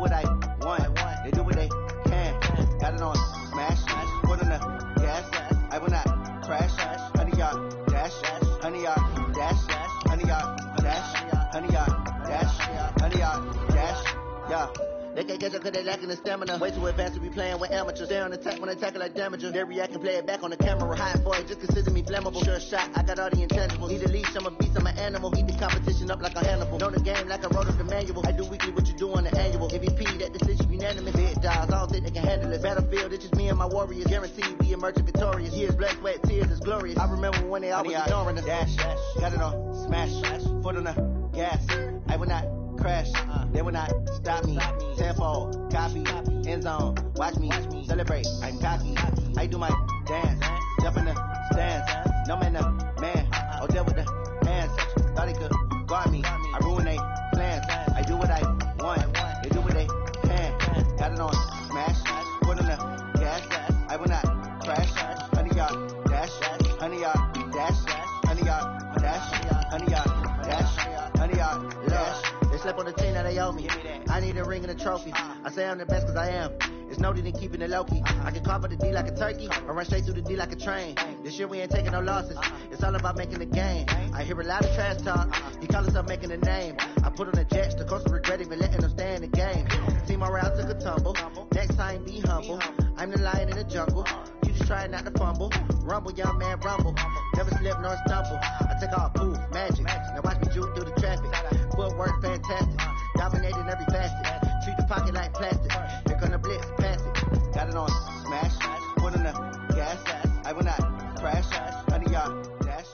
what I want. They do what they can. Got it on smash. Put on the gas. I will not crash. 100-yard dash. 100-yard dash. 100-yard dash. 100-yard dash. 100-yard dash. Yeah. They can't catch up cause they lacking the stamina. Way too advanced to be playing with amateurs. Stay on attack when they tackle like damagers. They react and play it back on the camera. Hot boy, just consider me flammable. Sure shot, I got all the intangibles. Need a leash, I'm a beast, I'm an animal. Eat the competition up like a Hannibal. Know the game like I wrote up the manual. I do weekly what you do on the annual. MVP, that decision unanimous. Big dogs, I don't think they can handle it. Battlefield, it's just me and my warriors. Guaranteed we emerge victorious. Years, blood, sweat, tears, is glorious. I remember when they always ignoring us. Dash, got it on smash. Foot on the gas. I will not crash. They will not stop me. Tenfold, copy, end zone. Watch me celebrate. I'm cocky. I do my dance. Jump in the stands. No man, no man. Oh, there with the hands. Thought they could guard me. I ruin they plans. I do what I want. They do what they can. Got it on smash. Put on the gas. I will not crash. 100-yard dash. 100-yard dash. 100-yard dash. 100-yard dash. 100-yard dash. They slept on the team that they owe me. I need a ring and a trophy. I say I'm the best cause I am. It's noted in keeping it low-key. I can carve up the D like a turkey or run straight through the D like a train. This year we ain't taking no losses. It's all about making the game. I hear a lot of trash talk. He call himself making a name. I put on the jets. The coach will regret even letting them stay in the game. Team morale took a tumble. Next time be humble. I'm the lion in the jungle. You just try not to fumble. Rumble, young man, rumble. Never slip nor stumble. I take all poof, magic. Now watch me juke through the traffic. Footwork fantastic. Dominating every facet. Treat the pocket like plastic. Here come the blitz, pass it. Got it on smash. Put on the gas. I will not crash. 100-yard dash.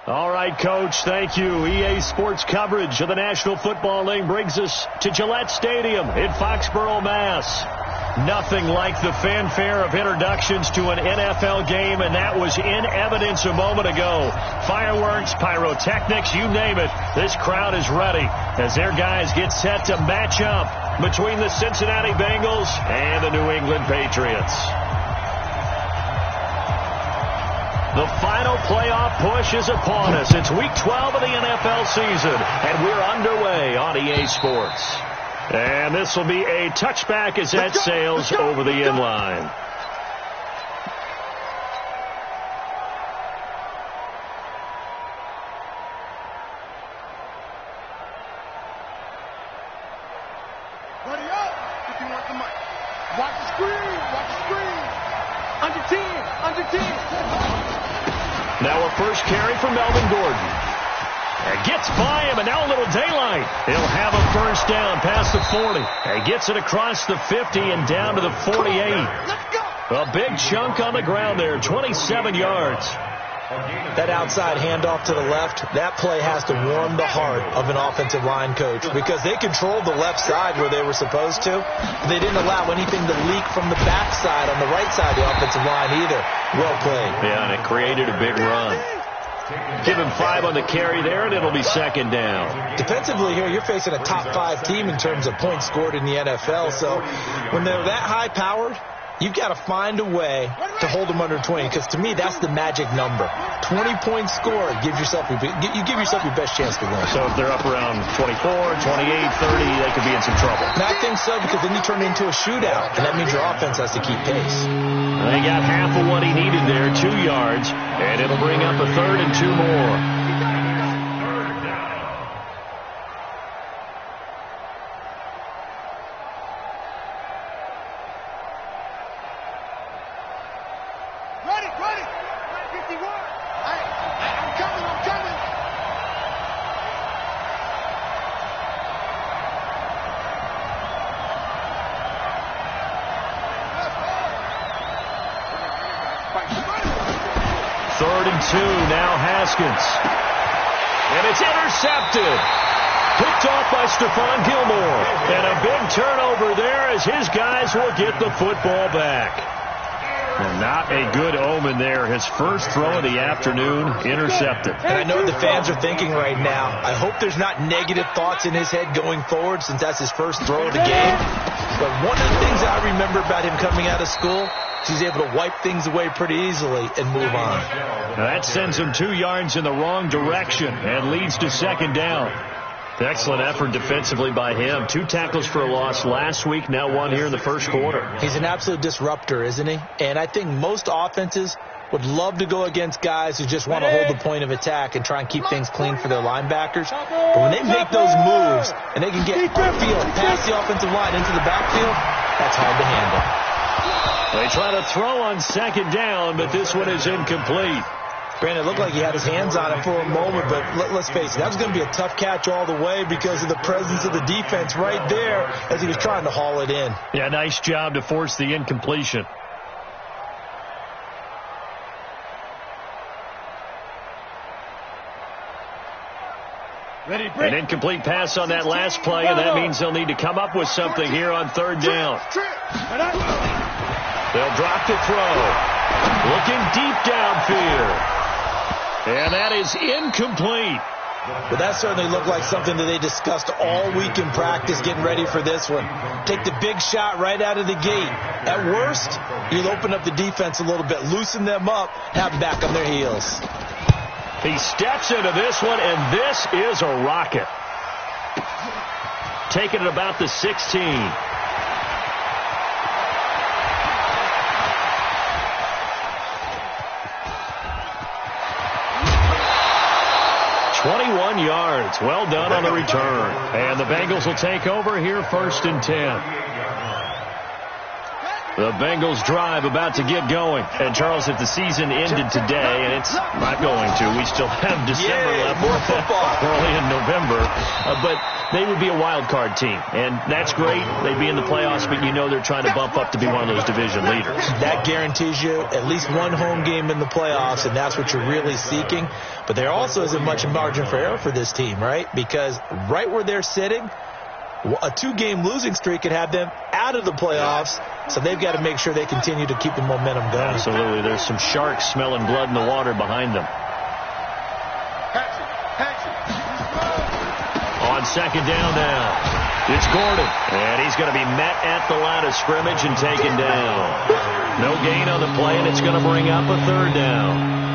All right, Coach, thank you. EA Sports coverage of the National Football League brings us to Gillette Stadium in Foxborough, Mass. Nothing like the fanfare of introductions to an NFL game, and that was in evidence a moment ago. Fireworks, pyrotechnics, you name it. This crowd is ready as their guys get set to match up between the Cincinnati Bengals and the New England Patriots. The final playoff push is upon us. It's Week 12 of the NFL season, and we're underway on EA Sports. And this will be a touchback as that sails over the inline. Buddy up if you want the money. Watch the screen. Watch the screen. Under 10. Now a first carry for Melvin Gordon. And gets by him, and now a little daylight. He'll have a first down past the 40. And gets it across the 50 and down to the 48. A big chunk on the ground there, 27 yards. That outside handoff to the left, that play has to warm the heart of an offensive line coach because they controlled the left side where they were supposed to. They didn't allow anything to leak from the backside on the right side of the offensive line either. Well played. Yeah, and it created a big run. Give him 5 on the carry there, and it'll be second down. Defensively here, you're facing a top 5 team in terms of points scored in the NFL. So when they're that high-powered, you've got to find a way to hold them under 20, because to me, that's the magic number. 20 points scored, you give yourself your best chance to win. So if they're up around 24, 28, 30, they could be in some trouble. And I think so, because then you turn it into a shootout, and that means your offense has to keep pace. They got half of what he needed there, 2 yards, and it'll bring up a 3rd and 2 more. Ready. 51. I'm coming. Third and 2, now Haskins. And it's intercepted. Picked off by Stephon Gilmore. And a big turnover there as his guys will get the football back. And not a good omen there. His first throw of the afternoon intercepted. And I know the fans are thinking right now, I hope there's not negative thoughts in his head going forward since that's his first throw of the game. But one of the things I remember about him coming out of school, he's able to wipe things away pretty easily and move on. Now that sends him 2 yards in the wrong direction and leads to second down. Excellent effort defensively by him. 2 tackles for a loss last week, now 1 here in the first quarter. He's an absolute disruptor, isn't he? And I think most offenses would love to go against guys who just want to hold the point of attack and try and keep things clean for their linebackers. But when they make those moves and they can get upfield, past the offensive line into the backfield, that's hard to handle. They try to throw on second down, but this one is incomplete. Brandon, it looked like he had his hands on it for a moment, but let's face it, that was going to be a tough catch all the way because of the presence of the defense right there as he was trying to haul it in. Yeah, nice job to force the incompletion. An incomplete pass on that last play, and that means they'll need to come up with something here on third down. They'll drop the throw. Looking deep downfield. And that is incomplete. But that certainly looked like something that they discussed all week in practice getting ready for this one. Take the big shot right out of the gate. At worst, you'll open up the defense a little bit, loosen them up, have them back on their heels. He steps into this one, and this is a rocket. Taking it about the 16. 21 yards. Well done on the return. And the Bengals will take over here 1st and 10. The Bengals drive about to get going. And, Charles, if the season ended today, and it's not going to, we still have December left. More football. Early in November. But they would be a wild card team. And that's great. They'd be in the playoffs, but you know they're trying to bump up to be one of those division leaders. That guarantees you at least one home game in the playoffs, and that's what you're really seeking. But there also isn't much margin for error for this team, right? Because right where they're sitting, a 2-game losing streak could have them out of the playoffs, so they've got to make sure they continue to keep the momentum going. Absolutely. There's some sharks smelling blood in the water behind them. On second down now, it's Gordon, and he's going to be met at the line of scrimmage and taken down. No gain on the play, and it's going to bring up a 3rd down.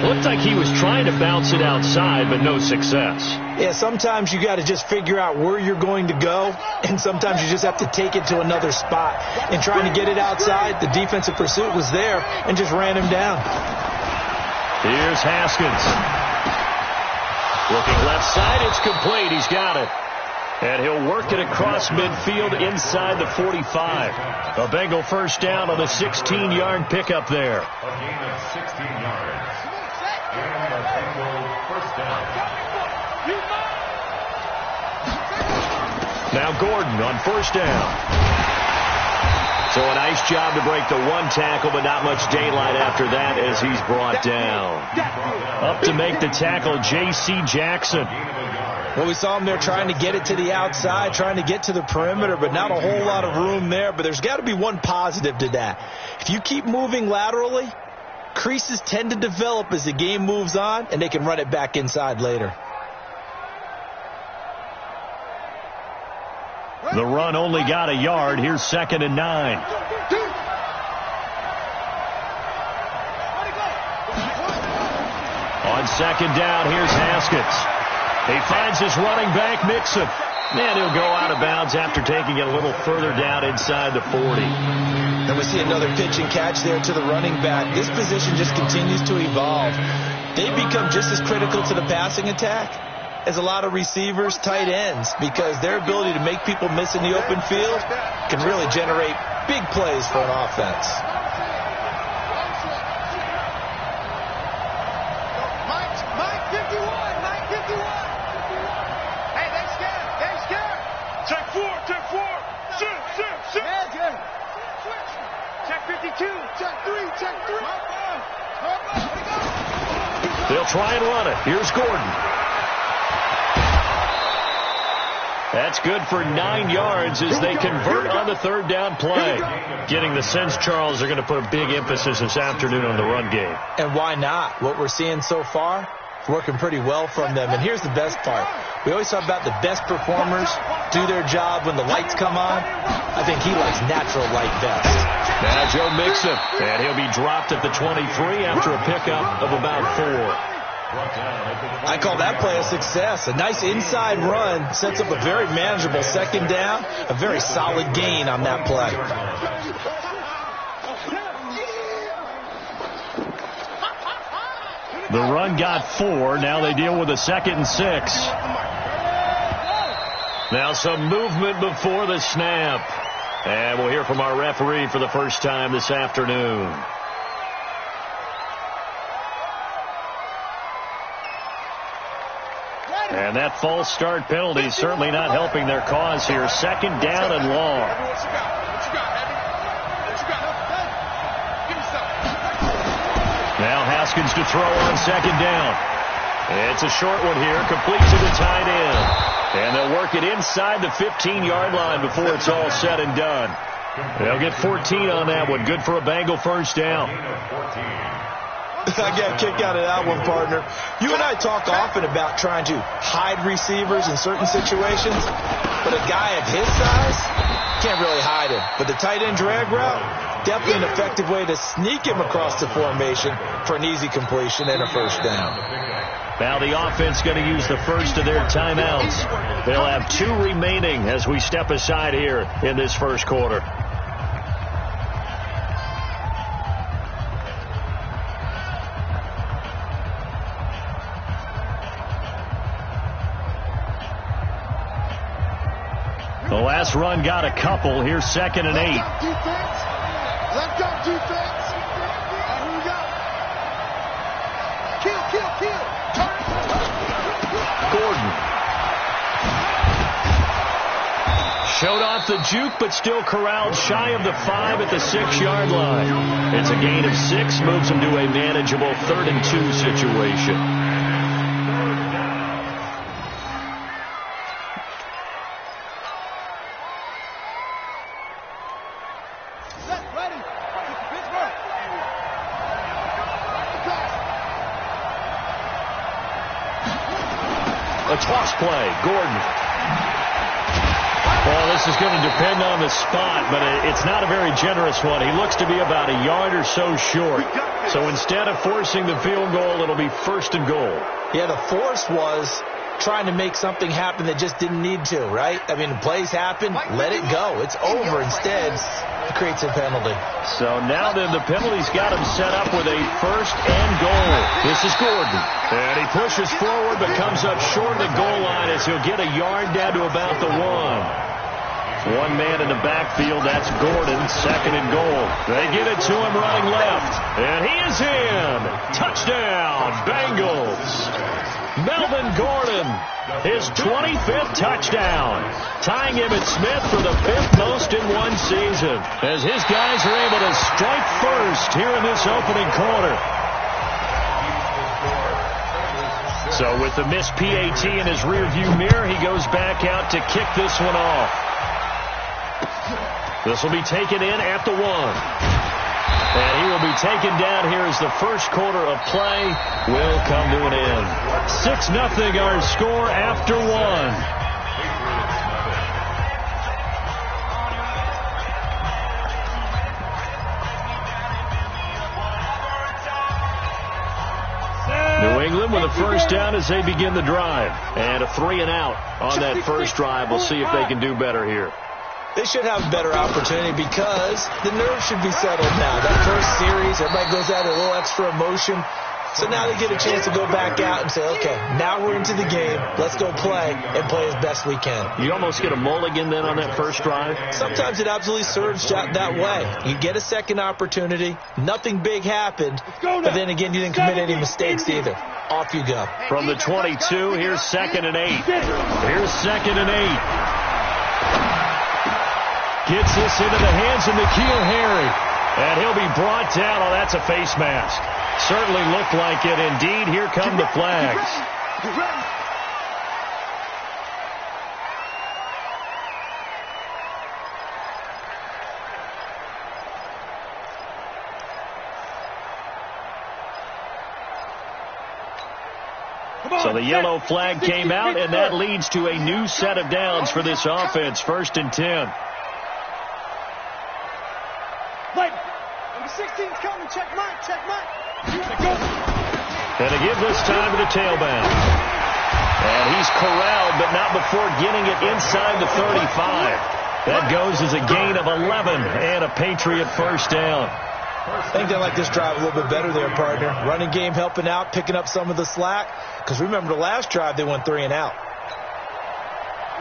Looked like he was trying to bounce it outside, but no success. Yeah, sometimes you got to just figure out where you're going to go, and sometimes you just have to take it to another spot. And trying to get it outside, the defensive pursuit was there and just ran him down. Here's Haskins. Looking left side, it's complete. He's got it. And he'll work it across midfield inside the 45. A Bengal 1st down on a 16-yard pickup there. A gain of 16 yards. And a Bengal 1st down. Now Gordon on 1st down. So a nice job to break the 1 tackle, but not much daylight after that as he's brought down. Up to make the tackle, J.C. Jackson. Well, we saw him there trying to get it to the outside, trying to get to the perimeter, but not a whole lot of room there. But there's got to be one positive to that. If you keep moving laterally, creases tend to develop as the game moves on, and they can run it back inside later. The run only got a yard. Here's 2nd and 9. On 2nd down, here's Haskins. He finds his running back, Mixon. And he'll go out of bounds after taking it a little further down inside the 40. And we see another pitch and catch there to the running back. This position just continues to evolve. They become just as critical to the passing attack as a lot of receivers, tight ends, because their ability to make people miss in the open field can really generate big plays for an offense. They'll try and run it. Here's Gordon. That's good for 9 yards as they convert on the 3rd down play. Getting the sense, Charles, they're going to put a big emphasis this afternoon on the run game. And why not? What we're seeing so far, working pretty well from them. And here's the best part. We always talk about the best performers do their job when the lights come on. I think he likes natural light best. Now Joe Mixon, and he'll be dropped at the 23 after a pickup of about 4. I call that play a success. A nice inside run sets up a very manageable second down, a very solid gain on that play. The run got 4. Now they deal with a 2nd and 6. Now some movement before the snap. And we'll hear from our referee for the first time this afternoon. And that false start penalty is certainly not helping their cause here. 2nd down and long. Now Haskins to throw on 2nd down. It's a short one here, complete to the tight end. And they'll work it inside the 15-yard line before it's all said and done. They'll get 14 on that one. Good for a Bengal first down. I got a kick out of that one, partner. You and I talk often about trying to hide receivers in certain situations, but a guy of his size can't really hide him. But the tight end drag route, definitely an effective way to sneak him across the formation for an easy completion and a first down. Now the offense going to use the first of their timeouts. They'll have 2 remaining as we step aside here in this first quarter. The last run got a couple. Here's 2nd and 8. Let's go, defense. Here we go. Kill. Gordon. Showed off the juke, but still corralled shy of the 5 at the 6-yard line. It's a gain of 6, moves them to a manageable 3rd and 2 situation. A toss play, Gordon. Well, this is going to depend on the spot, but it's not a very generous one. He looks to be about a yard or so short. So instead of forcing the field goal, it'll be 1st and goal. Yeah, the force was trying to make something happen that just didn't need to, right? I mean, plays happen, let it go. It's over. Instead, it creates a penalty. So now then, the penalty's got him set up with a 1st and goal. This is Gordon. And he pushes forward but comes up short of the goal line as he'll get a yard down to about the 1. One man in the backfield, that's Gordon, 2nd and goal. They give it to him running left. And he is in. Touchdown, Bengals. Melvin Gordon, his 25th touchdown. Tying Emmitt Smith for the 5th most in one season. As his guys are able to strike first here in this opening quarter. So with the missed PAT in his rearview mirror, he goes back out to kick this one off. This will be taken in at the 1. And he will be taken down here as the first quarter of play will come to an end. 6-0 our score after 1. New England with a first down as they begin the drive. And a 3-and-out on that first drive. We'll see if they can do better here. They should have a better opportunity because the nerves should be settled now. That first series, everybody goes out with a little extra emotion. So now they get a chance to go back out and say, okay, now we're into the game. Let's go play and play as best we can. You almost get a mulligan then on that first drive? Sometimes it absolutely serves that way. You get a second opportunity. Nothing big happened. But then again, you didn't commit any mistakes either. Off you go. From the 22, here's 2nd and 8. Here's 2nd and 8. Gets this into the hands of N'Keal Harry. And he'll be brought down. Oh, that's a face mask. Certainly looked like it. Indeed, here come the flags. So the yellow flag came out, and that leads to a new set of downs for this offense. 1st and 10. Number 16's coming. Check mine. And to give this time to the tailback. And he's corralled, but not before getting it inside the 35. That goes as a gain of 11 and a Patriot first down. I think they like this drive a little bit better there, partner. Running game helping out, picking up some of the slack. Because remember the last drive, they went 3 and out.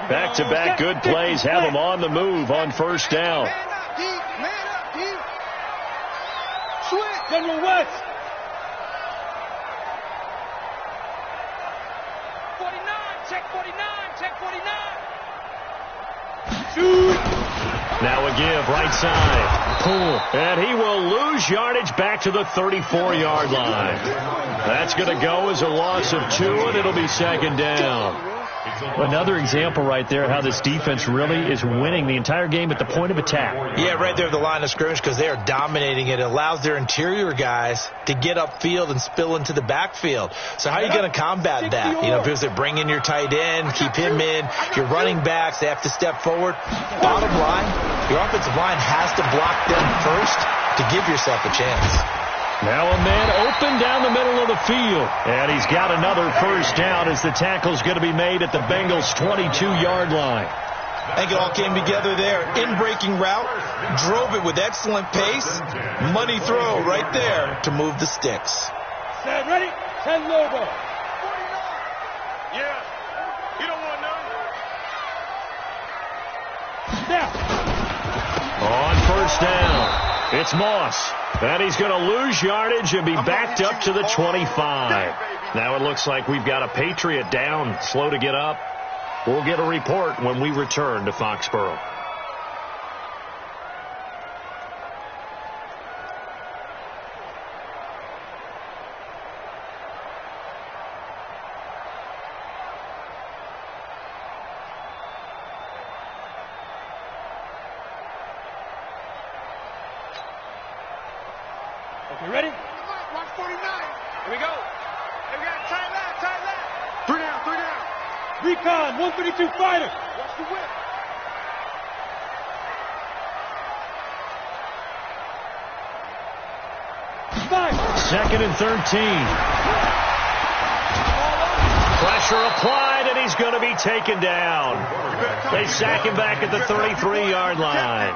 Back-to-back good plays have them on the move on first down. Man up, D. Man up, D. Switch. General West. 49. Check 49. Check 49. Shoot. Now a give, right side. Pull. And he will lose yardage back to the 34-yard line. That's going to go as a loss of 2, and it'll be second down. Another example right there how this defense really is winning the entire game at the point of attack. Yeah, right there at the line of scrimmage because they are dominating it. It allows their interior guys to get upfield and spill into the backfield. So how are you going to combat that? You know, because they bring in your tight end, keep him in, your running backs, they have to step forward. Bottom line, your offensive line has to block them first to give yourself a chance. Now a man open down the middle of the field. And he's got another first down as the tackle's going to be made at the Bengals' 22-yard line. I think it all came together there. In-breaking route, drove it with excellent pace. Money throw right there to move the sticks. Set, ready? 10 logo. Yeah. You don't want none. Now. On first down, it's Moss. And he's going to lose yardage and be backed up to the 25. Now it looks like we've got a Patriot down, slow to get up. We'll get a report when we return to Foxborough. You ready? Watch 49. Here we go. Here we got tight left. 3 down. Recon, 132 fighter. Watch the whip. Five. Second and 13. Pressure applied, and he's going to be taken down. They sack him back at the 33-yard line.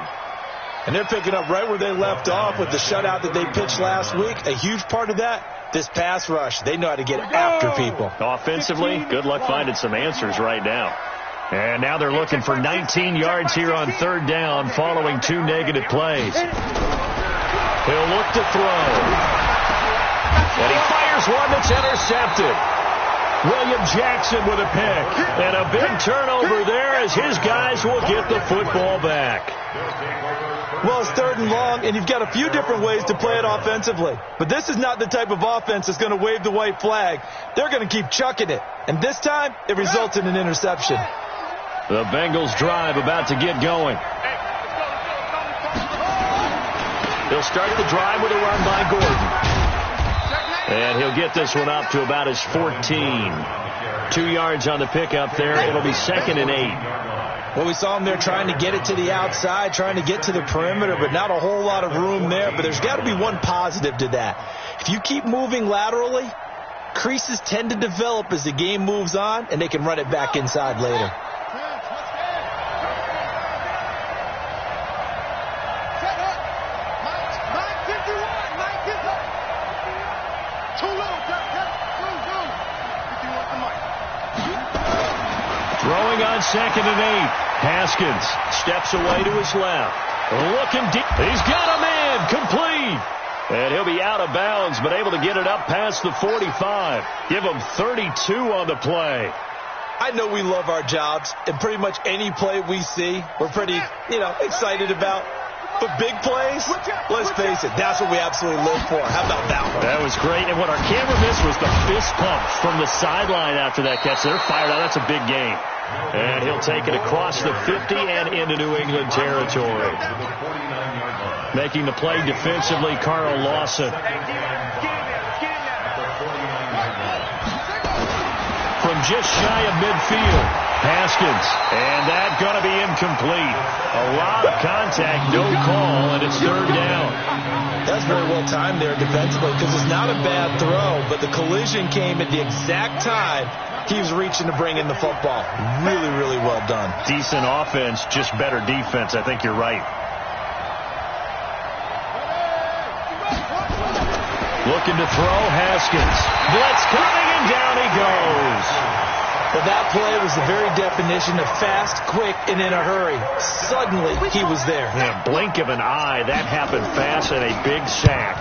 And they're picking up right where they left off with the shutout that they pitched last week. A huge part of that, this pass rush. They know how to get after people. Offensively, good luck finding some answers right now. And now they're looking for 19 yards here on third down following 2 negative plays. He'll look to throw. And he fires one that's intercepted. William Jackson with a pick. And a big turnover there as his guys will get the football back. Well, it's third and long, and you've got a few different ways to play it offensively. But this is not the type of offense that's going to wave the white flag. They're going to keep chucking it. And this time, it results in an interception. The Bengals drive about to get going. They'll start the drive with a run by Gordon. And he'll get this one up to about his 14. 2 yards on the pickup there. It'll be second and 8. Well, we saw him there trying to get it to the outside, trying to get to the perimeter, but not a whole lot of room there. But there's got to be one positive to that. If you keep moving laterally, creases tend to develop as the game moves on, and they can run it back inside later. Throwing on second and 8. Haskins steps away to his left. Looking deep. He's got a man. Complete. And he'll be out of bounds, but able to get it up past the 45. Give him 32 on the play. I know we love our jobs, and pretty much any play we see, we're pretty, excited about. But big plays, let's face it, that's what we absolutely live for. How about that one? That was great. And what our camera missed was the fist pump from the sideline after that catch. They're fired out. That's a big game. And he'll take it across the 50 and into New England territory. Making the play defensively, Carl Lawson. From just shy of midfield. Pass Haskins. And that's going to be incomplete. A lot of contact, no call, and it's third down. That's very well timed there defensively because it's not a bad throw, but the collision came at the exact time he was reaching to bring in the football. Really, really well done. Decent offense, just better defense. I think you're right. Looking to throw, Haskins. Blitz coming, and down he goes. Well, that play was the very definition of fast, quick, and in a hurry. Suddenly, he was there. Yeah, blink of an eye. That happened fast and a big sack.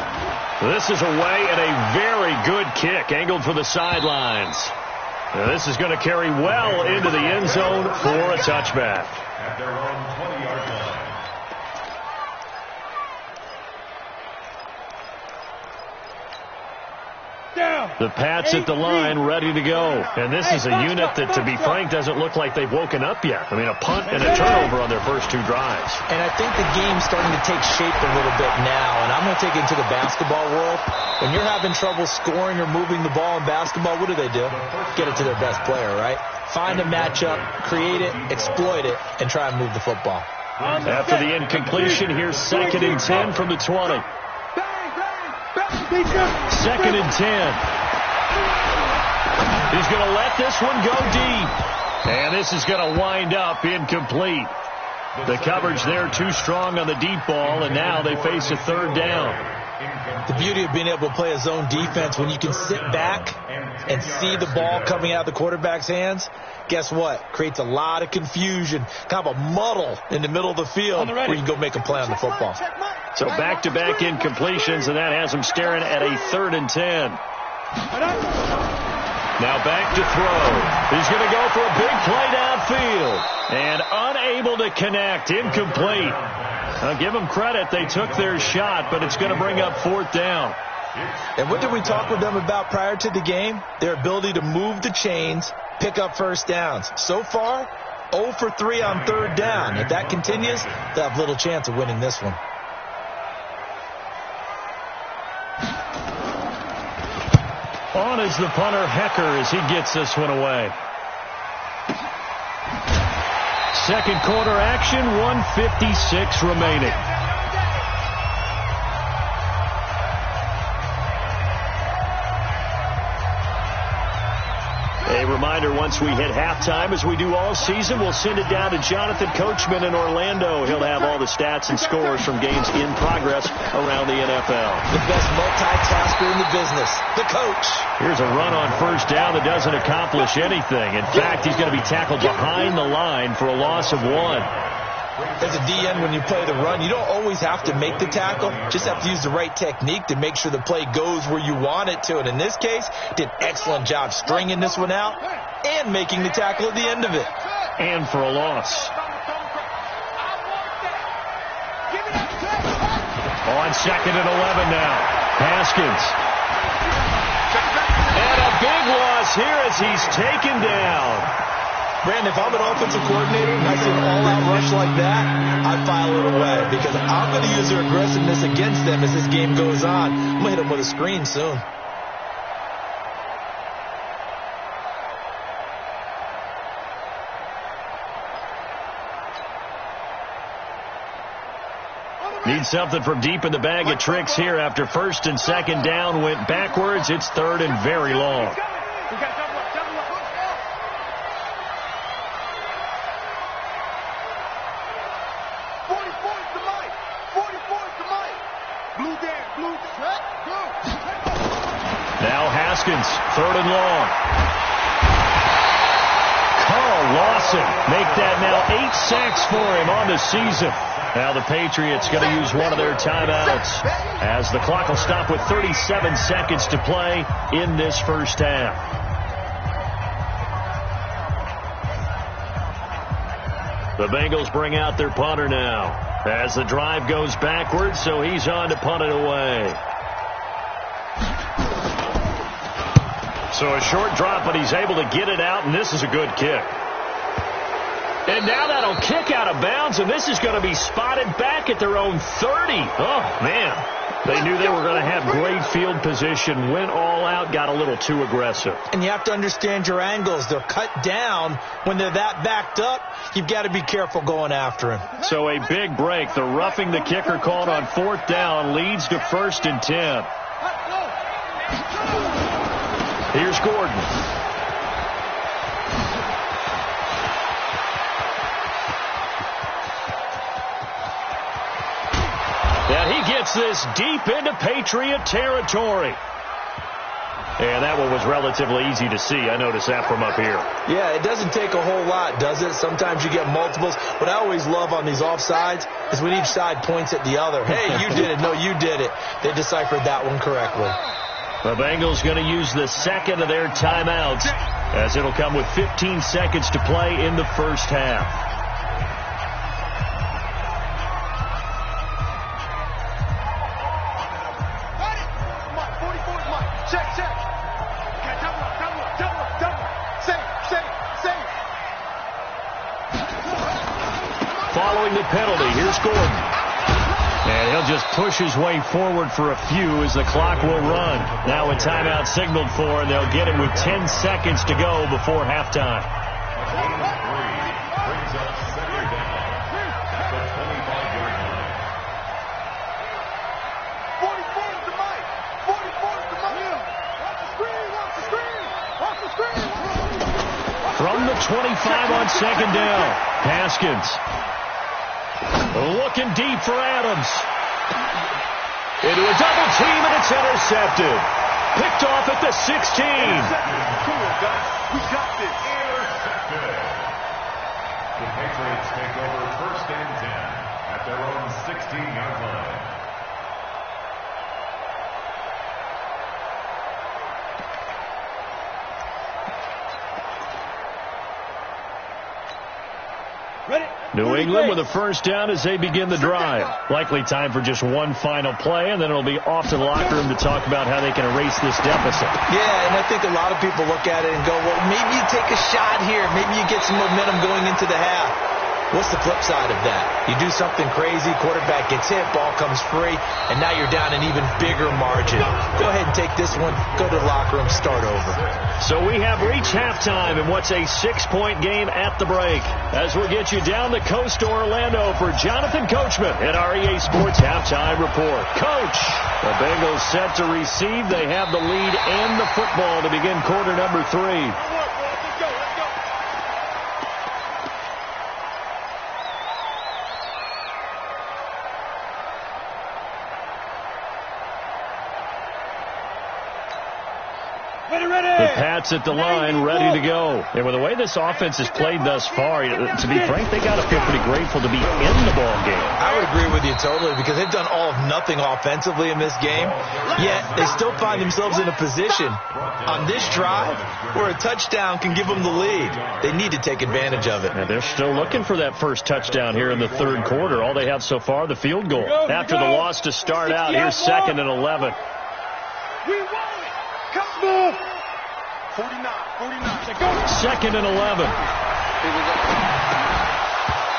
This is away and a very good kick, angled for the sidelines. Now, this is going to carry well into the end zone for a touchback. At their own 20-yard line. The Pats at the line, ready to go. And this is a unit that, to be frank, doesn't look like they've woken up yet. I mean, a punt and a turnover on their first two drives. And I think the game's starting to take shape a little bit now. And I'm going to take it into the basketball world. When you're having trouble scoring or moving the ball in basketball, what do? Get it to their best player, right? Find a matchup, create it, exploit it, and try and move the football. After the incompletion, here's 2nd and 10 from the 20. 2nd and 10. He's going to let this one go deep. And this is going to wind up incomplete. The coverage there too strong on the deep ball, and now they face a third down. The beauty of being able to play a zone defense, when you can sit back and see the ball coming out of the quarterback's hands, guess what? Creates a lot of confusion, kind of a muddle in the middle of the field where you can go make a play on the football. So back-to-back incompletions, and that has him staring at a 3rd and 10. Now back to throw. He's going to go for a big play downfield. And unable to connect. Incomplete. I'll give them credit. They took their shot, but it's going to bring up 4th down. And what did we talk with them about prior to the game? Their ability to move the chains, pick up first downs. So far, 0 for 3 on 3rd down. If that continues, they'll have little chance of winning this one. On is the punter, Hecker, as he gets this one away. Second quarter action, 1:56 remaining. A reminder, once we hit halftime, as we do all season, we'll send it down to Jonathan Coachman in Orlando. He'll have all the stats and scores from games in progress around the NFL. The best multitasker in the business, the coach. Here's a run on first down that doesn't accomplish anything. In fact, he's going to be tackled behind the line for a loss of 1. As a DN, when you play the run, you don't always have to make the tackle. Just have to use the right technique to make sure the play goes where you want it to. And in this case, did an excellent job stringing this one out and making the tackle at the end of it. And for a loss. On 2nd and 11 now. Haskins. And a big loss here as he's taken down. Brandon, if I'm an offensive coordinator and I see an all-out rush like that, I file it away because I'm going to use their aggressiveness against them as this game goes on. I'm going to hit them with a screen soon. Need something from deep in the bag of tricks here after 1st and 2nd down went backwards. It's 3rd and very long. Now Haskins, 3rd and long. Carl Lawson make that now 8 sacks for him on the season. Now the Patriots going to use one of their timeouts as the clock will stop with 37 seconds to play in this first half. The Bengals bring out their punter now as the drive goes backwards, so he's on to punt it away. So a short drop, but he's able to get it out, and this is a good kick. And now that'll kick out of bounds, and this is going to be spotted back at their own 30. Oh, man. They knew they were going to have great field position, went all out, got a little too aggressive. And you have to understand your angles. They're cut down. When they're that backed up, you've got to be careful going after him. So a big break. The roughing the kicker called on 4th down leads to 1st and 10. Here's Gordon. And he gets this deep into Patriot territory. And that one was relatively easy to see. I noticed that from up here. Yeah, it doesn't take a whole lot, does it? Sometimes you get multiples. What I always love on these offsides is when each side points at the other. Hey, you did it. No, you did it. They deciphered that one correctly. The Bengals going to use the second of their timeouts, as it'll come with 15 seconds to play in the first half. Following the penalty, here's Gordon. And he'll just push his way forward for a few as the clock will run. Now a timeout signaled for, and they'll get it with 10 seconds to go before halftime. Brings up 2nd down at the 25-yard line. 44 is the mic. 44 is the mic. Watch the screen. Watch the screen. Watch the screen. From the 25 on 2nd down, Haskins. Looking deep for Adams. Into a double team, and it's intercepted. Picked off at the 16. Come on, guys. We got this. Intercepted. The Patriots take over 1st and 10 at their own 16-yard line. New England with a 1st down as they begin the drive. Likely time for just one final play, and then it'll be off to the locker room to talk about how they can erase this deficit. Yeah, and I think a lot of people look at it and go, well, maybe you take a shot here. Maybe you get some momentum going into the half. What's the flip side of that? You do something crazy, quarterback gets hit, ball comes free, and now you're down an even bigger margin. Go ahead and take this one, go to the locker room, start over. So we have reached halftime in what's a 6-point game at the break. As we'll get you down the coast to Orlando for Jonathan Coachman at our EA Sports Halftime Report. Coach, the Bengals set to receive. They have the lead and the football to begin quarter number 3. The Pats at the line, ready to go. And with the way this offense has played thus far, to be frank, they got to feel pretty grateful to be in the ball game. I would agree with you totally, because they've done all of nothing offensively in this game, yet they still find themselves in a position on this drive where a touchdown can give them the lead. They need to take advantage of it. And they're still looking for that first touchdown here in the 3rd quarter. All they have so far, the field goal. After the loss to start out, here's 2nd and 11. We won it. Come on. 49. 2nd and 11.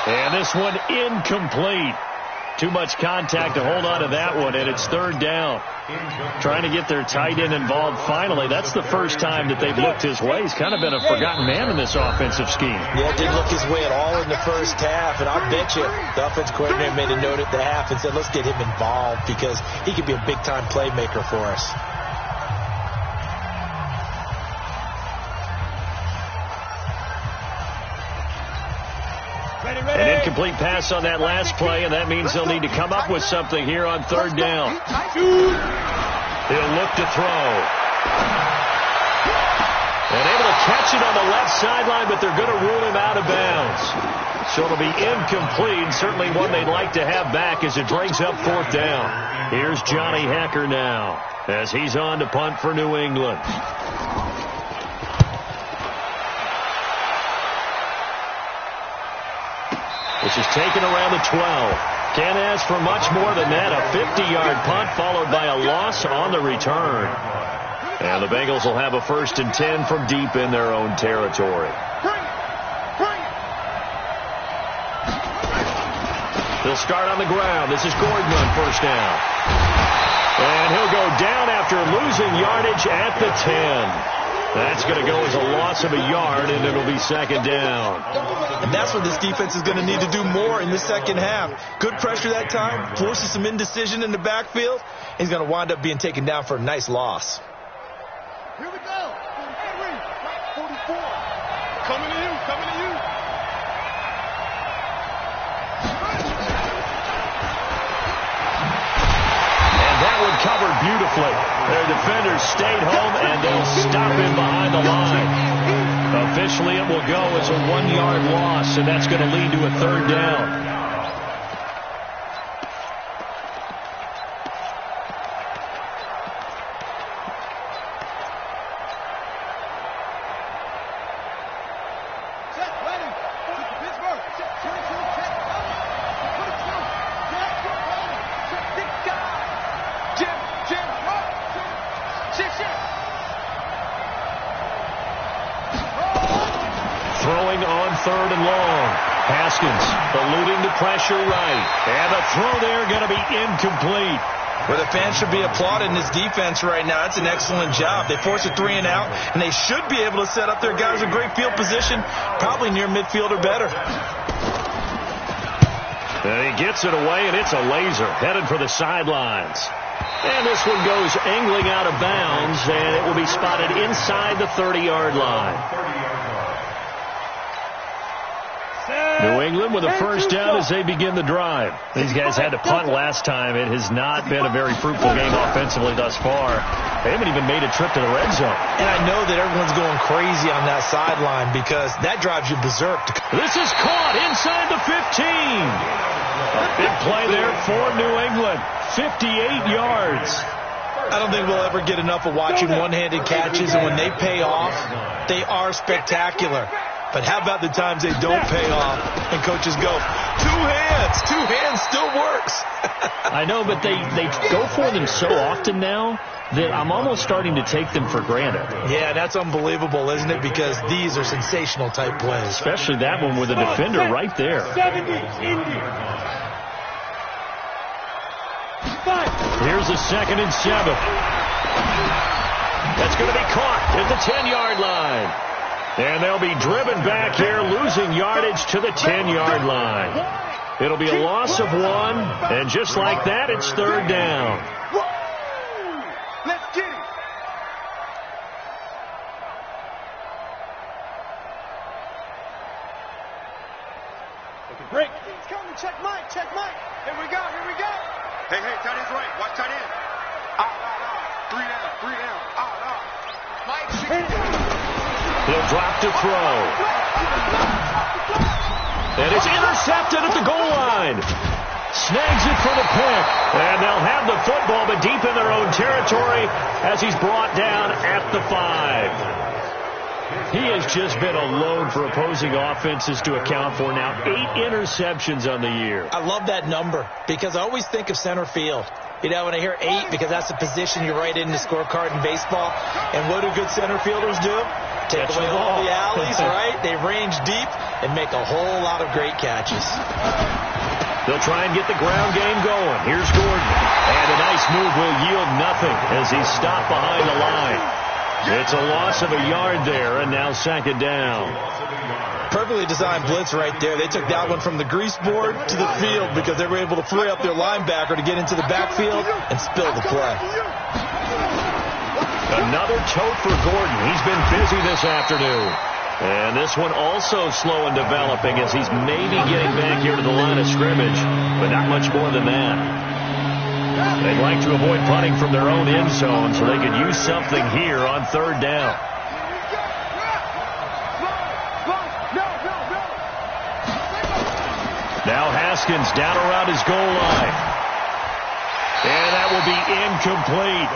And this one incomplete. Too much contact to hold on to that one, and it's 3rd down. Trying to get their tight end involved finally. That's the first time that they've looked his way. He's kind of been a forgotten man in this offensive scheme. Yeah, didn't look his way at all in the first half, and I bet you the offensive coordinator made a note at the half and said, let's get him involved because he could be a big-time playmaker for us. An incomplete pass on that last play, and that means they'll need to come up with something here on 3rd down. He'll look to throw. And able to catch it on the left sideline, but they're going to rule him out of bounds. So it'll be incomplete, certainly one they'd like to have back as it brings up 4th down. Here's Johnny Hacker now as he's on to punt for New England. Which is taken around the 12. Can't ask for much more than that. A 50-yard punt followed by a loss on the return. And the Bengals will have a 1st and 10 from deep in their own territory. They'll start on the ground. This is Gordon on first down. And he'll go down after losing yardage at the 10. That's going to go as a loss of a yard, and it'll be second down. And that's what this defense is going to need to do more in the second half. Good pressure that time, forces some indecision in the backfield. He's going to wind up being taken down for a nice loss. Here we go. 44. Coming to you. Coming to you. That one covered beautifully. Their defenders stayed home, and they'll stop him behind the line. Officially, it will go as a 1-yard loss, and that's going to lead to a third down. Throwing on third and long. Haskins eluding the pressure right. And the throw there going to be incomplete. Where the fans should be applauding this defense right now. It's an excellent job. They force a 3 and out, and they should be able to set up their guys in great field position, probably near midfield or better. And he gets it away, and it's a laser headed for the sidelines. And this one goes angling out of bounds, and it will be spotted inside the 30-yard line. New England with a first down as they begin the drive. These guys had to punt last time. It has not been a very fruitful game offensively thus far. They haven't even made a trip to the red zone. And I know that everyone's going crazy on that sideline because that drives you berserk. This is caught inside the 15. A big play there for New England. 58 yards. I don't think we'll ever get enough of watching one-handed catches, and when they pay off, they are spectacular. But how about the times they don't pay off and coaches go, two hands still works. I know, but they go for them so often now that I'm almost starting to take them for granted. Yeah, that's unbelievable, isn't it? Because these are sensational type plays. Especially that one with a defender right there. 70, Indy. Here's a 2nd and 7. That's going to be caught at the 10-yard line. And they'll be driven back here, losing yardage to the 10-yard line. It'll be a loss of 1, and just like that, it's third down. Let's get it. Take a break. It's coming. Check Mike. Check Mike. Here we go. Here we go. Hey, tight end's right. Watch tight end. Three down. Mike, He'll drop to throw. And it's intercepted at the goal line. Snags it for the pick. And they'll have the football, but deep in their own territory as he's brought down at the 5. He has just been a load for opposing offenses to account for now. 8 interceptions on the year. I love that number because I always think of center field. You know, when I hear 8, because that's the position you write in the scorecard in baseball. And what do good center fielders do? Take away all the alleys, right? They range deep and make a whole lot of great catches. They'll try and get the ground game going. Here's Gordon. And a nice move will yield nothing as he's stopped behind the line. It's a loss of a yard there, and now second down. Perfectly designed blitz right there. They took that one from the grease board to the field because they were able to free up their linebacker to get into the backfield and spill the play. Another tote for Gordon. He's been busy this afternoon. And this one also slow in developing as he's maybe getting back here to the line of scrimmage, but not much more than that. They'd like to avoid punting from their own end zone so they could use something here on third down. Now Haskins down around his goal line. And that will be incomplete.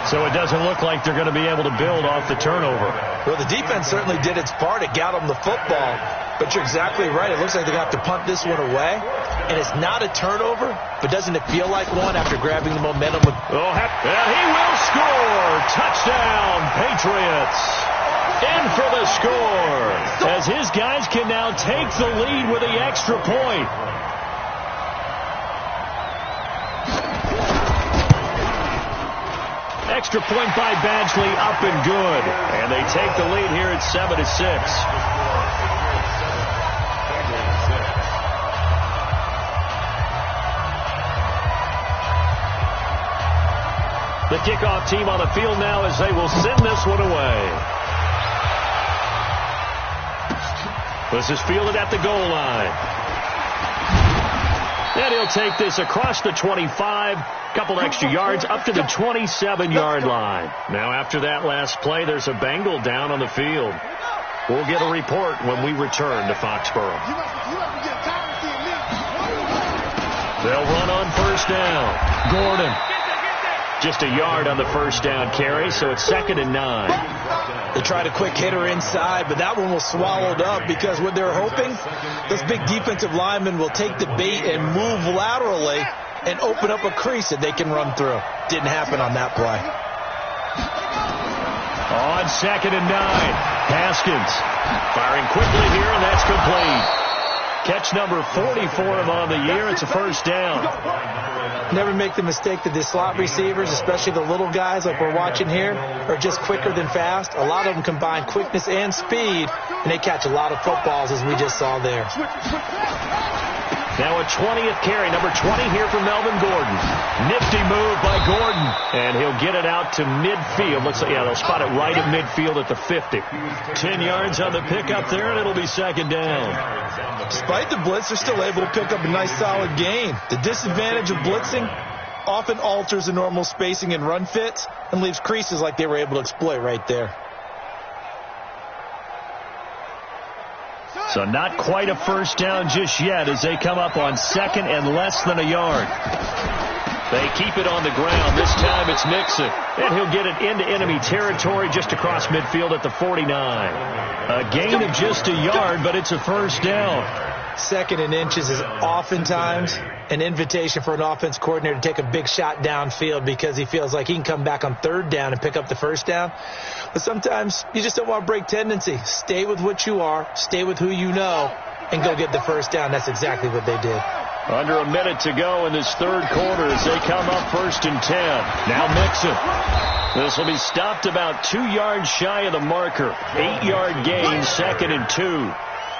So it doesn't look like they're going to be able to build off the turnover. Well, the defense certainly did its part to get them the football. But you're exactly right. It looks like they're going to have to punt this one away. And it's not a turnover, but doesn't it feel like one after grabbing the momentum? And he will score. Touchdown, Patriots. In for the score. As his guys can now take the lead with the extra point. Extra point by Badgley, up and good. And they take the lead here at 7-6. The kickoff team on the field now as they will send this one away. This is fielded at the goal line. And he'll take this across the 25, couple extra yards, up to the 27-yard line. Now after that last play, there's a Bengal down on the field. We'll get a report when we return to Foxborough. They'll run on first down. Gordon. Just a yard on the first down carry, so it's 2nd and 9. They tried a quick hitter inside, but that one was swallowed up because what they're hoping, those big defensive linemen will take the bait and move laterally and open up a crease that they can run through. Didn't happen on that play. On 2nd and 9, Haskins firing quickly here, and that's complete. Catch number 40 for him on the year. It's a first down. Never make the mistake that the slot receivers, especially the little guys like we're watching here, are just quicker than fast. A lot of them combine quickness and speed, and they catch a lot of footballs, as we just saw there. Now a 20th carry, number 20 here for Melvin Gordon. Nifty move by Gordon, and he'll get it out to midfield. Looks like, yeah, they'll spot it right at midfield at the 50. 10 yards on the pickup there, and it'll be 2nd down. Despite the blitz, they're still able to pick up a nice, solid gain. The disadvantage of blitzing often alters the normal spacing and run fits and leaves creases like they were able to exploit right there. So not quite a first down just yet as they come up on 2nd and less than a yard. They keep it on the ground. This time it's Mixon. And he'll get it into enemy territory just across midfield at the 49. A gain of just a yard, but it's a first down. 2nd and inches is oftentimes an invitation for an offense coordinator to take a big shot downfield because he feels like he can come back on 3rd down and pick up the first down. But sometimes you just don't want to break tendency. Stay with what you are, stay with who you know, and go get the first down. That's exactly what they did. Under a minute to go in this 3rd quarter as they come up 1st and 10. Now Mixon. This will be stopped about 2 yards shy of the marker. 8-yard gain, 2nd and 2.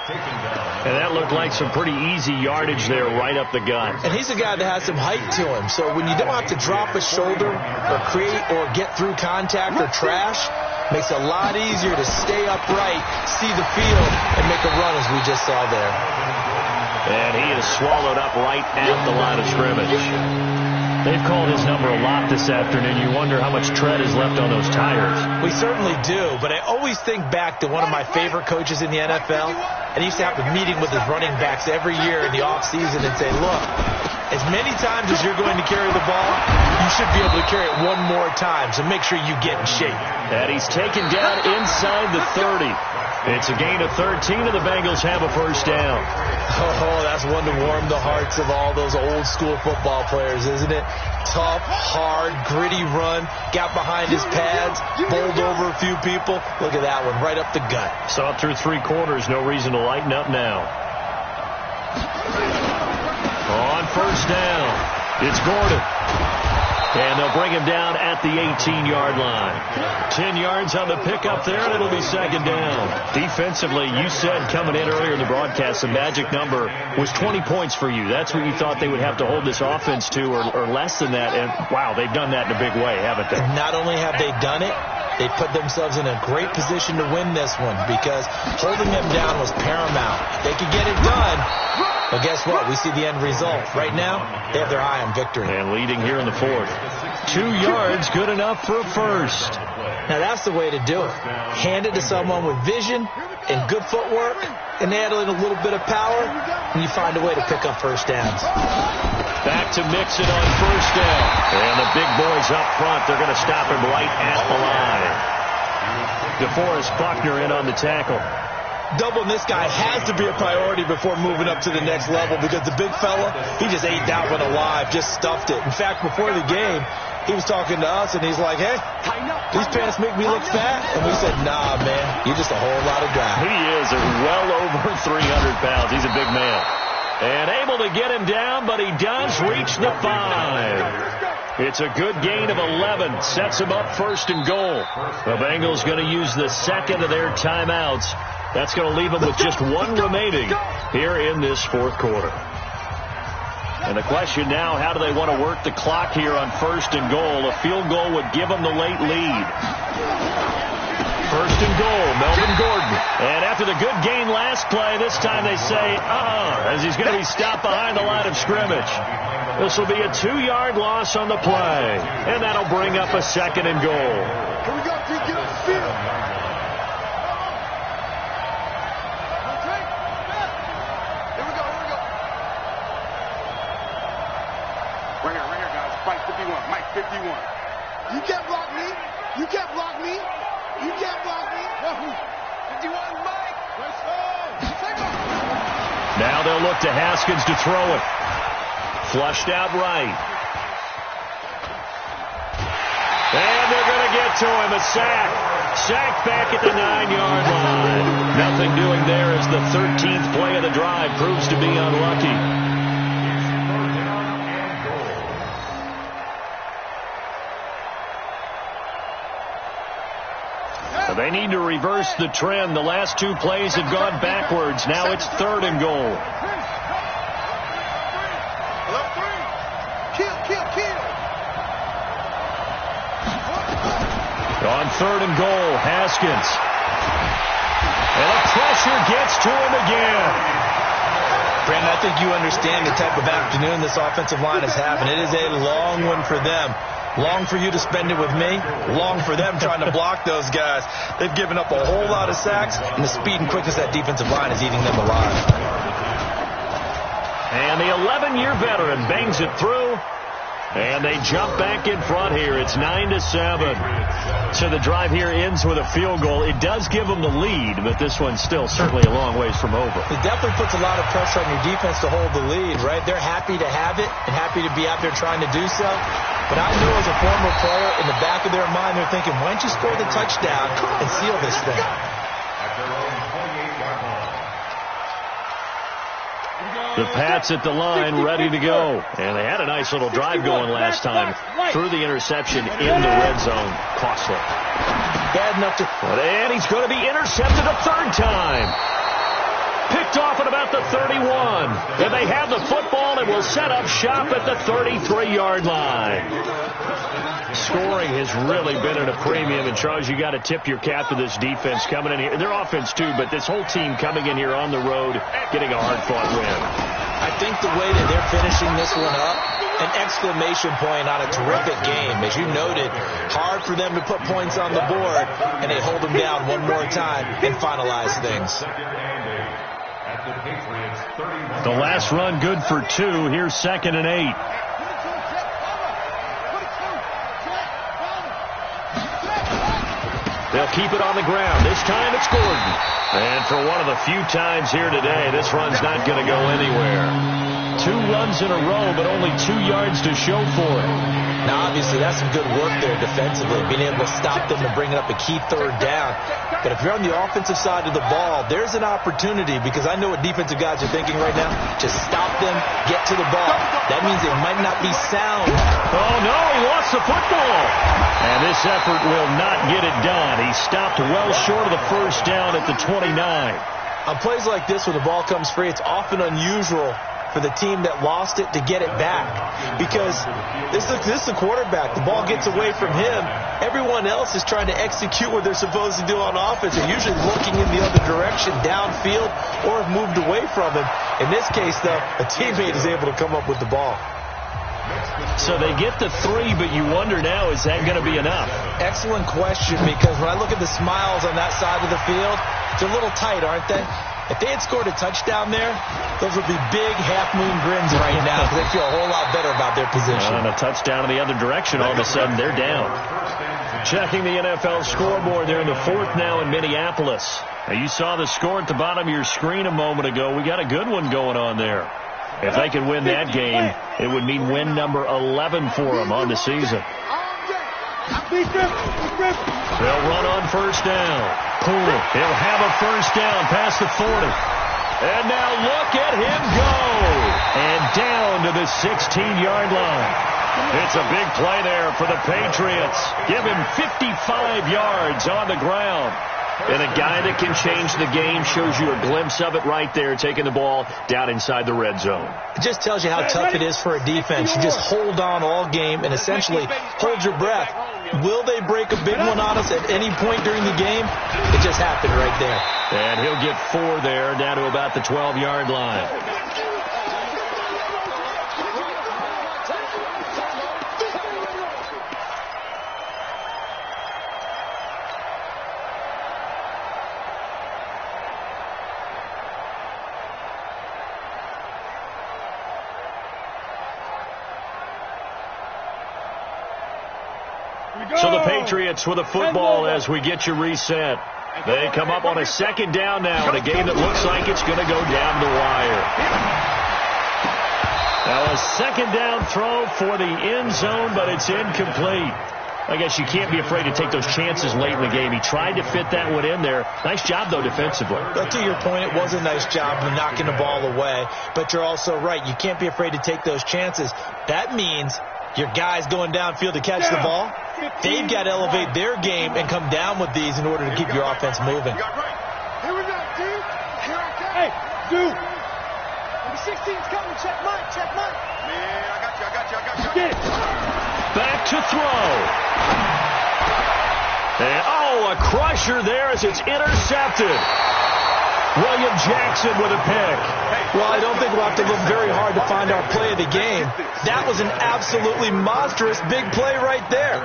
And that looked like some pretty easy yardage there right up the gut. And he's a guy that has some height to him. So when you don't have to drop a shoulder or create or get through contact or trash, makes it a lot easier to stay upright, see the field, and make a run as we just saw there. And he is swallowed up right at the line of scrimmage. They've called his number a lot this afternoon. You wonder how much tread is left on those tires. We certainly do, but I always think back to one of my favorite coaches in the NFL, and he used to have a meeting with his running backs every year in the offseason and say, look, as many times as you're going to carry the ball, you should be able to carry it one more time, so make sure you get in shape. And he's taken down inside the 30. It's a gain of 13, and the Bengals have a first down. Oh, that's one to warm the hearts of all those old school football players, isn't it? Tough, hard, gritty run, got behind his pads, bowled over a few people. Look at that one, right up the gut. Saw it through 3 quarters, no reason to lighten up now. On first down, it's Gordon. And they'll bring him down at the 18-yard line. 10 yards on the pickup there, and it'll be 2nd down. Defensively, you said coming in earlier in the broadcast, the magic number was 20 points for you. That's what you thought they would have to hold this offense to, or less than that. And, wow, they've done that in a big way, haven't they? And not only have they done it, they put themselves in a great position to win this one because holding them down was paramount. They could get it done. Well, guess what? We see the end result. Right now, they have their eye on victory. And leading here in the 4th. 2 yards, good enough for a first. Now, that's the way to do it. Hand it to someone with vision and good footwork, and add in a little bit of power, and you find a way to pick up first downs. Back to Mixon on first down. And the big boys up front, they're going to stop him right at the line. DeForest Buckner in on the tackle. Doubling this guy has to be a priority before moving up to the next level because the big fella, he just ate that one alive, just stuffed it. In fact, before the game, he was talking to us, and he's like, hey, these pants make me look fat. And we said, nah, man, you're just a whole lot of guy. He is well over 300 pounds. He's a big man. And able to get him down, but he does reach the 5. It's a good gain of 11. Sets him up 1st and goal. The Bengals going to use the second of their timeouts. That's going to leave them with just 1 remaining here in this 4th quarter. And the question now, how do they want to work the clock here on 1st and goal? A field goal would give them the late lead. 1st and goal, Melvin Gordon. And after the good gain last play, this time they say, as he's going to be stopped behind the line of scrimmage. This will be a 2-yard loss on the play. And that'll bring up a 2nd and goal. Here we go, D. Get on the field. Here we go. Right here, guys. Mike 51. You can't block me. You can't block me. 51, Mike. Now they'll look to Haskins to throw it. Flushed out right. And they're going to get to him. A sack. Sack back at the 9-yard line. Nothing doing there as the 13th play of the drive proves to be unlucky. They need to reverse the trend. The last 2 plays have gone backwards. Now it's 3rd and goal. Kill. On 3rd and goal, Haskins. And the pressure gets to him again. Brandon, I think you understand the type of afternoon this offensive line is having. It is a long one for them. Long for you to spend it with me. Long for them trying to block those guys. They've given up a whole lot of sacks, and the speed and quickness of that defensive line is eating them alive. And the 11-year veteran bangs it through. And they jump back in front here. It's 9-7. So the drive here ends with a field goal. It does give them the lead, but this one's still certainly a long ways from over. It definitely puts a lot of pressure on your defense to hold the lead, right? They're happy to have it and happy to be out there trying to do so. But I know as a former player, in the back of their mind, they're thinking, why don't you score the touchdown and seal this thing? The Pats at the line, ready to go. And they had a nice little drive going last time. Threw the interception in the red zone. Costly. Bad enough to... And he's going to be intercepted a 3rd time. Picked off at about the 31. And they have the football and will set up shop at the 33-yard line. Scoring has really been at a premium. And, Charles, you got to tip your cap to this defense coming in here. Their offense, too, but this whole team coming in here on the road, getting a hard-fought win. I think the way that they're finishing this one up, an exclamation point on a terrific game. As you noted, hard for them to put points on the board, and they hold them down one more time and finalize things. The last run good for 2. Here's 2nd and 8. They'll keep it on the ground. This time it's Gordon. And for one of the few times here today, this run's not going to go anywhere. 2 runs in a row, but only 2 yards to show for it. Now, obviously, that's some good work there defensively, being able to stop them and bring up a key 3rd down. But if you're on the offensive side of the ball, there's an opportunity, because I know what defensive guys are thinking right now. Just stop them, get to the ball. That means they might not be sound. Oh, no, he lost the football. And this effort will not get it done. He stopped well short of the 1st down at the 29. On plays like this, when the ball comes free, it's often unusual for the team that lost it to get it back, because this is the quarterback. The ball gets away from him. Everyone else is trying to execute what they're supposed to do on offense. They're usually looking in the other direction, downfield, or have moved away from him. In this case, though, a teammate is able to come up with the ball. So they get the 3, but you wonder now, is that going to be enough? Excellent question, because when I look at the smiles on that side of the field, they're a little tight, aren't they? If they had scored a touchdown there, those would be big half-moon grins right now, because they feel a whole lot better about their position. And a touchdown in the other direction, all of a sudden they're down. Checking the NFL scoreboard there in the 4th now in Minneapolis. Now, you saw the score at the bottom of your screen a moment ago. We got a good one going on there. If they can win that game, it would mean win number 11 for them on the season. They'll run on 1st down. Poole, he'll have a 1st down past the 40. And now look at him go. And down to the 16-yard line. It's a big play there for the Patriots. Give him 55 yards on the ground. And a guy that can change the game shows you a glimpse of it right there, taking the ball down inside the red zone. It just tells you how tough it is for a defense. You just hold on all game and essentially hold your breath. Will they break a big one on us at any point during the game? It just happened right there. And he'll get 4 there, down to about the 12-yard line. So the Patriots with a football as we get you reset. They come up on a second down now in a game that looks like it's going to go down the wire. Now a second down throw for the end zone, but it's incomplete. I guess you can't be afraid to take those chances late in the game. He tried to fit that one in there. Nice job, though, defensively. Well, to your point, it was a nice job of knocking the ball away. But you're also right. You can't be afraid to take those chances. That means your guys going downfield to catch the ball, they've got to elevate their game and come down with these in order to keep your offense moving. Here we go, dude. Hey, dude. Number 16's coming. Check Mike. Man, I got you. Get it. Back to throw. And, a crusher there as it's intercepted. William Jackson with a pick. Well, I don't think we'll have to look very hard to find our play of the game. That was an absolutely monstrous big play right there.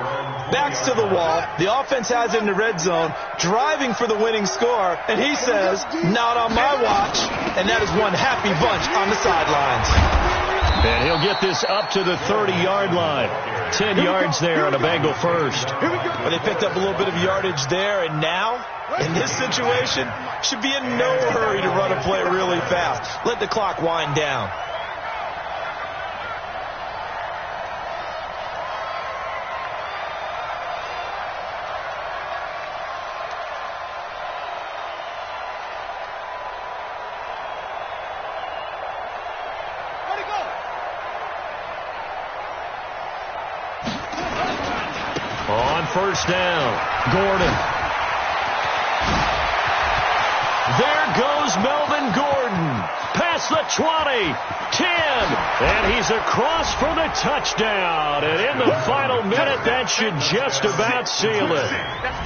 Backs to the wall. The offense has it in the red zone, driving for the winning score. And he says, not on my watch. And that is one happy bunch on the sidelines. And he'll get this up to the 30-yard line. 10 yards there on a Bengal first. Well, they picked up a little bit of yardage there, and now, in this situation, should be in no hurry to run a play really fast. Let the clock wind down. On first down, Gordon. There goes Melvin Gordon. Past the 20, 10, and he's across for the touchdown. And in the final minute, that should just about seal it.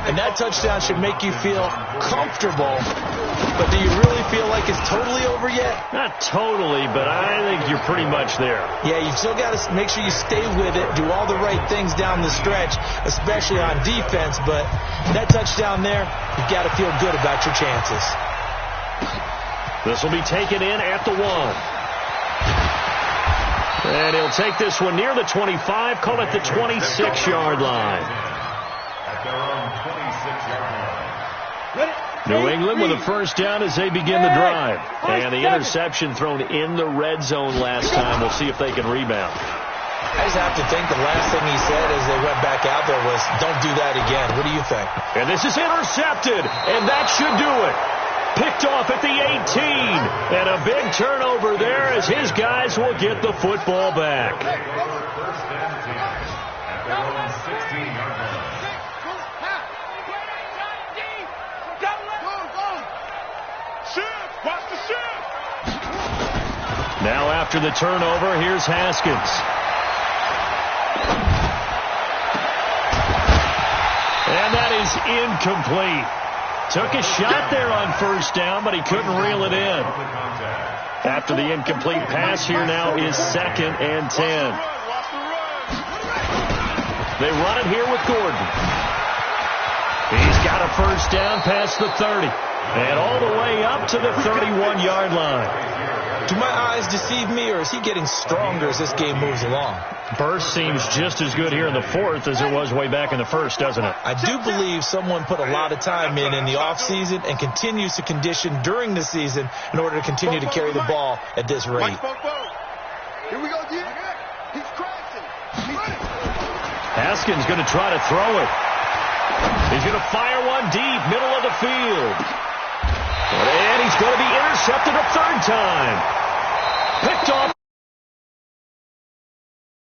And that touchdown should make you feel comfortable. But do you really feel like it's totally over yet? Not totally, but I think you're pretty much there. Yeah, you still got to make sure you stay with it, do all the right things down the stretch, especially on defense. But that touchdown there, you've got to feel good about your chances. This will be taken in at the 1. And he'll take this one near the 25, call it the 26-yard line. At their own 26-yard line. New England with a first down as they begin the drive. And the interception thrown in the red zone last time. We'll see if they can rebound. I just have to think the last thing he said as they went back out there was, don't do that again. What do you think? And this is intercepted, and that should do it. Picked off at the 18, and a big turnover there as his guys will get the football back. First and 10 at their own 16-yard line. Watch the shift. Now after the turnover, here's Haskins. And that is incomplete. Took a shot there on first down, but he couldn't reel it in. After the incomplete pass, here now is 2nd and 10. They run it here with Gordon. He's got a first down past the 30. And all the way up to the 31-yard line. Do my eyes deceive me, or is he getting stronger as this game moves along? Burst seems just as good here in the 4th as it was way back in the 1st, doesn't it? I do believe someone put a lot of time in the offseason and continues to condition during the season in order to continue to carry the ball at this rate. Here we go, dude. He's crashing. Haskins going to try to throw it. He's going to fire one deep, middle of the field. And he's going to be intercepted a 3rd time.